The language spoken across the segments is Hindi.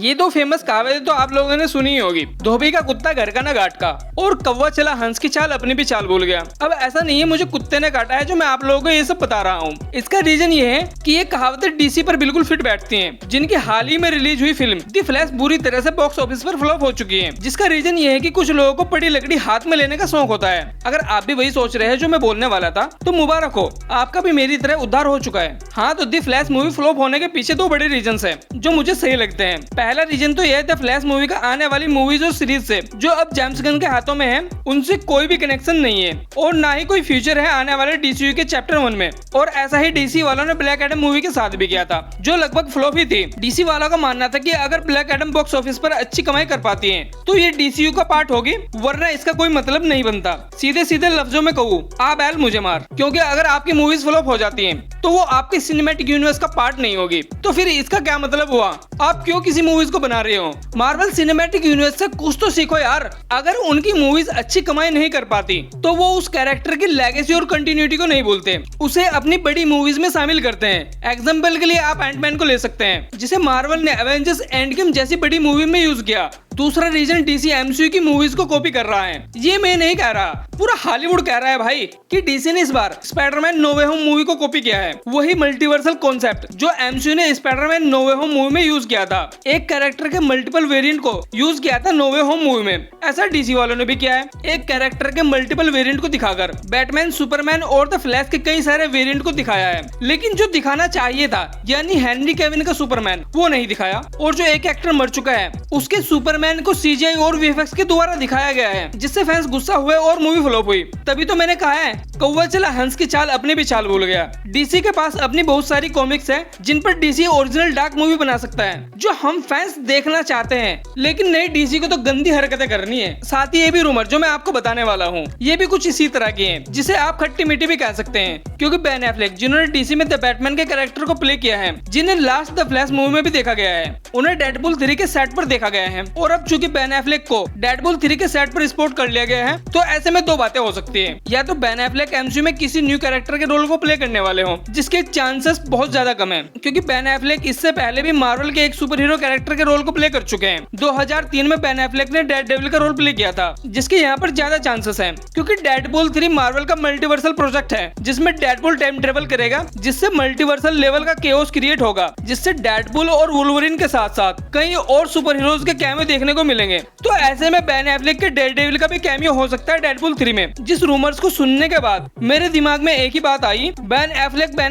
ये दो फेमस कहावतें तो आप लोगों ने सुनी ही होगी, धोबी का कुत्ता घर का ना घाट का, और कौवा चला हंस की चाल अपनी भी चाल भूल गया। अब ऐसा नहीं है मुझे कुत्ते ने काटा है जो मैं आप लोगों को ये सब बता रहा हूँ। इसका रीजन ये है कि ये कहावतें डीसी पर बिल्कुल फिट बैठती हैं, जिनकी हाल ही में रिलीज हुई फिल्म द फ्लैश बुरी तरह से बॉक्स ऑफिस पर फ्लॉप हो चुकी है। जिसका रीजन ये है कि कुछ लोगों को बड़ी लकड़ी हाथ में लेने का शौक होता है। अगर आप भी वही सोच रहे हैं जो मैं बोलने वाला था तो मुबारक हो, आपका भी मेरी तरह उद्धार हो चुका है। हाँ, तो द फ्लैश मूवी फ्लॉप होने के पीछे दो बड़े रीजन है जो मुझे सही लगते हैं। पहला रीजन तो यह है द फ्लैश मूवी का आने वाली मूवीज और सीरीज से जो अब जेम्स गन के हाथों में है उनसे कोई भी कनेक्शन नहीं है और ना ही कोई फ्यूचर है आने वाले डीसीयू के चैप्टर 1 में। और ऐसा ही डीसी वालों ने ब्लैक एडम मूवी के साथ भी किया था जो लगभग फ्लॉप ही थी। डीसी वालों का मानना था कि अगर ब्लैक एडम बॉक्स ऑफिस पर अच्छी कमाई कर पाती है तो ये डीसीयू का पार्ट होगी, वरना इसका कोई मतलब नहीं बनता। सीधे सीधे लफ्जों में कहूँ, आप बैल मुझे मार, क्योंकि अगर आपकी मूवीज फ्लॉप हो जाती हैं तो वो आपके सिनेमैटिक यूनिवर्स का पार्ट नहीं होगी। तो फिर इसका क्या मतलब हुआ? आप क्यों किसी मूवीज को बना रहे हो? मार्वल सिनेमैटिक यूनिवर्स से कुछ तो सीखो यार। अगर उनकी मूवीज अच्छी कमाई नहीं कर पाती तो वो उस कैरेक्टर की लेगेसी और कंटिन्यूटी को नहीं भूलते, उसे अपनी बड़ी मूवीज में शामिल करते हैं। एग्जांपल के लिए आप एंटमैन को ले सकते हैं, जिसे मार्वल ने एवेंजर्स एंड गेम जैसी बड़ी मूवी में यूज किया। दूसरा रीजन डीसी एमसीयू की मूवीज को कॉपी कर रहा है। ये मैं नहीं कह रहा, पूरा हॉलीवुड कह रहा है भाई कि डीसी ने इस बार स्पाइडरमैन नो वे होम मूवी को कॉपी किया है। वही मल्टीवर्सल कॉन्सेप्ट जो एमसीयू ने स्पाइडरमैन नो वे होम मूवी में यूज किया था। एक कैरेक्टर के मल्टीपल वेरिएंट को यूज किया था नो वे होम मूवी में, ऐसा डीसी वालों ने भी किया है। एक कैरेक्टर के मल्टीपल वेरिएंट को दिखाकर बैटमैन, सुपरमैन और द फ्लैश के कई सारे वेरिएंट को दिखाया है, लेकिन जो दिखाना चाहिए था यानी हेनरी कैविन का सुपरमैन वो नहीं दिखाया। और जो एक एक्टर मर चुका है उसके सुपरमैन को सीजीआई और वीएफएक्स के द्वारा दिखाया गया है, जिससे फैंस गुस्सा हुए और मूवी फ्लॉप हुई। तभी तो मैंने कहा है कौवा चला हंस की चाल अपनी भी चाल भूल गया। डीसी के पास अपनी बहुत सारी कॉमिक्स है जिन पर डीसी ओरिजिनल डार्क मूवी बना सकता है जो हम फैंस देखना चाहते हैं, लेकिन नई डीसी को तो गंदी हरकतें करनी है। साथ ही ये भी रूमर जो मैं आपको बताने वाला हूँ ये भी कुछ इसी तरह की है, जिसे आप खट्टी मीठी भी कह सकते हैं, क्योंकि बेन एफ्लेक जिन्होंने डीसी में द बैटमैन के कैरेक्टर को प्ले किया है, जिन्हें लास्ट द फ्लैश मूवी में भी देखा गया है, उन्हें डेडपूल 3 के सेट पर देखा गया है। और अब चूंकि बेन एफ्लेक को डेडपूल 3 के सेट पर स्पॉट कर लिया गया है तो ऐसे में दो बातें हो सकती है, या तो बेन एफ्लेक एमसीयू में किसी न्यू कैरेक्टर के रोल को प्ले करने वाले हो, जिसके चांसेस बहुत ज्यादा कम है, क्योंकि बेन एफ्लेक इससे पहले भी मार्वल के एक सुपर हीरो कैरेक्टर के रोल को प्ले कर चुके हैं। 2003 में बेन एफ्लेक ने डेयरडेविल का रोल प्ले किया था, जिसके यहाँ पर ज्यादा चांसेस हैं, क्योंकि डेडपूल 3 मार्वल का मल्टीवर्सल प्रोजेक्ट है जिसमें डेडपूल टाइम ट्रेवल करेगा, जिससे मल्टीवर्सल लेवल का केओस क्रिएट होगा, जिससे डेडपूल और वुल्वरिन के साथ साथ कई और सुपर हीरोज के कैमियो देखने को मिलेंगे। तो ऐसे में बेन एफ्लेक के डेयरडेविल का भी कैमियो हो सकता है डेडपूल 3 में। जिस रूमर्स को सुनने के बाद मेरे दिमाग में एक ही बात आई, बेन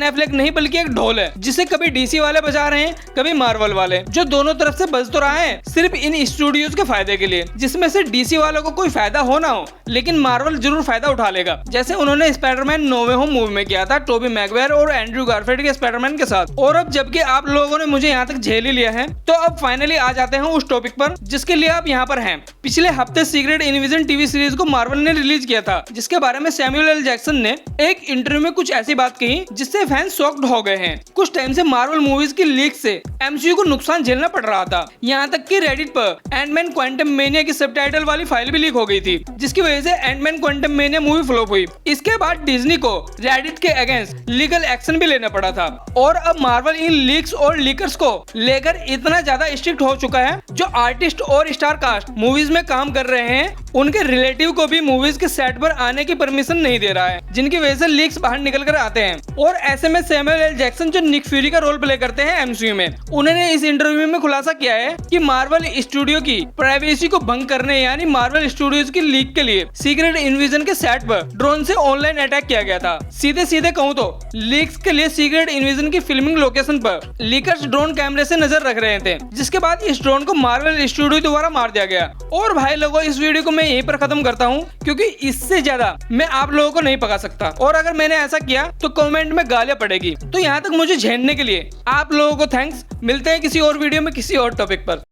एफ्लेक नहीं बल्कि एक ढोल है जिसे कभी डीसी वाले बजा रहे हैं कभी मार्वल वाले, जो दोनों तरफ से बज तो रहा है सिर्फ इन स्टूडियोज के फायदे के लिए, जिसमें से डीसी वालों को कोई फायदा हो ना हो लेकिन मार्वल जरूर फायदा उठा लेगा, जैसे उन्होंने स्पाइडरमैन नो वे होम मूवी में किया था टोबी मैगवायर और एंड्रयू गारफील्ड के स्पाइडरमैन के साथ। और अब जबकि आप लोगों ने मुझे यहाँ तक झेल ही लिया है तो अब फाइनली आ जाते हैं उस टॉपिक पर जिसके लिए आप यहाँ पर हैं। पिछले हफ्ते सीक्रेट इनविजन टीवी सीरीज को मार्वल ने रिलीज किया था, जिसके बारे में सैमुअल एल जैक्सन ने एक इंटरव्यू में कुछ ऐसी बात कही जिससे फैंस शॉक्ड हो गए हैं। कुछ टाइम से मार्वल मूवीज की लीक से एमसीयू को नुकसान झेलना पड़ रहा था, यहाँ तक कि रेडिट पर एंटमैन क्वांटममेनिया की सबटाइटल वाली फाइल भी लीक हो गई थी, जिसकी वजह से एंटमैन क्वांटममेनिया मूवी फ्लॉप हुई। इसके बाद डिज्नी को रेडिट के अगेंस्ट लीगल एक्शन भी लेना पड़ा था। और अब मार्वल इन लीक्स और लीकर्स को लेकर इतना ज्यादा स्ट्रिक्ट हो चुका है, जो आर्टिस्ट और स्टार कास्ट मूवीज में काम कर रहे हैं उनके रिलेटिव को भी मूवीज के सेट पर आने की परमिशन नहीं दे रहा है, जिनकी वजह से लीक्स बाहर निकल कर आते हैं। और ऐसे में सैमुअल एल जैक्सन जो निक फ्यूरी का रोल प्ले करते हैं एमसीयू में, उन्होंने इस इंटरव्यू में खुलासा किया है कि मार्वल स्टूडियो की प्राइवेसी को भंग करने यानी मार्वल स्टूडियोज की लीक के लिए सीक्रेट इनविजन के सेट पर ड्रोन से ऑनलाइन अटैक किया गया था। सीधे सीधे कहूँ तो लीक्स के लिए सीक्रेट इनविजन की फिल्मिंग लोकेशन पर लीकर्स ड्रोन कैमरे से नजर रख रहे थे, जिसके बाद इस ड्रोन को मार्वल स्टूडियो द्वारा मार दिया गया। और भाई लोगों, इस वीडियो को मैं यहीं पर खत्म करता हूँ, क्योंकि इससे ज्यादा मैं आप लोगों को नहीं पका सकता, और अगर मैंने ऐसा किया तो कमेंट में गालियां पड़ेगी। तो यहाँ तक मुझे झेलने के लिए आप लोगों को थैंक्स। मिलते हैं किसी और वीडियो में किसी और टॉपिक पर।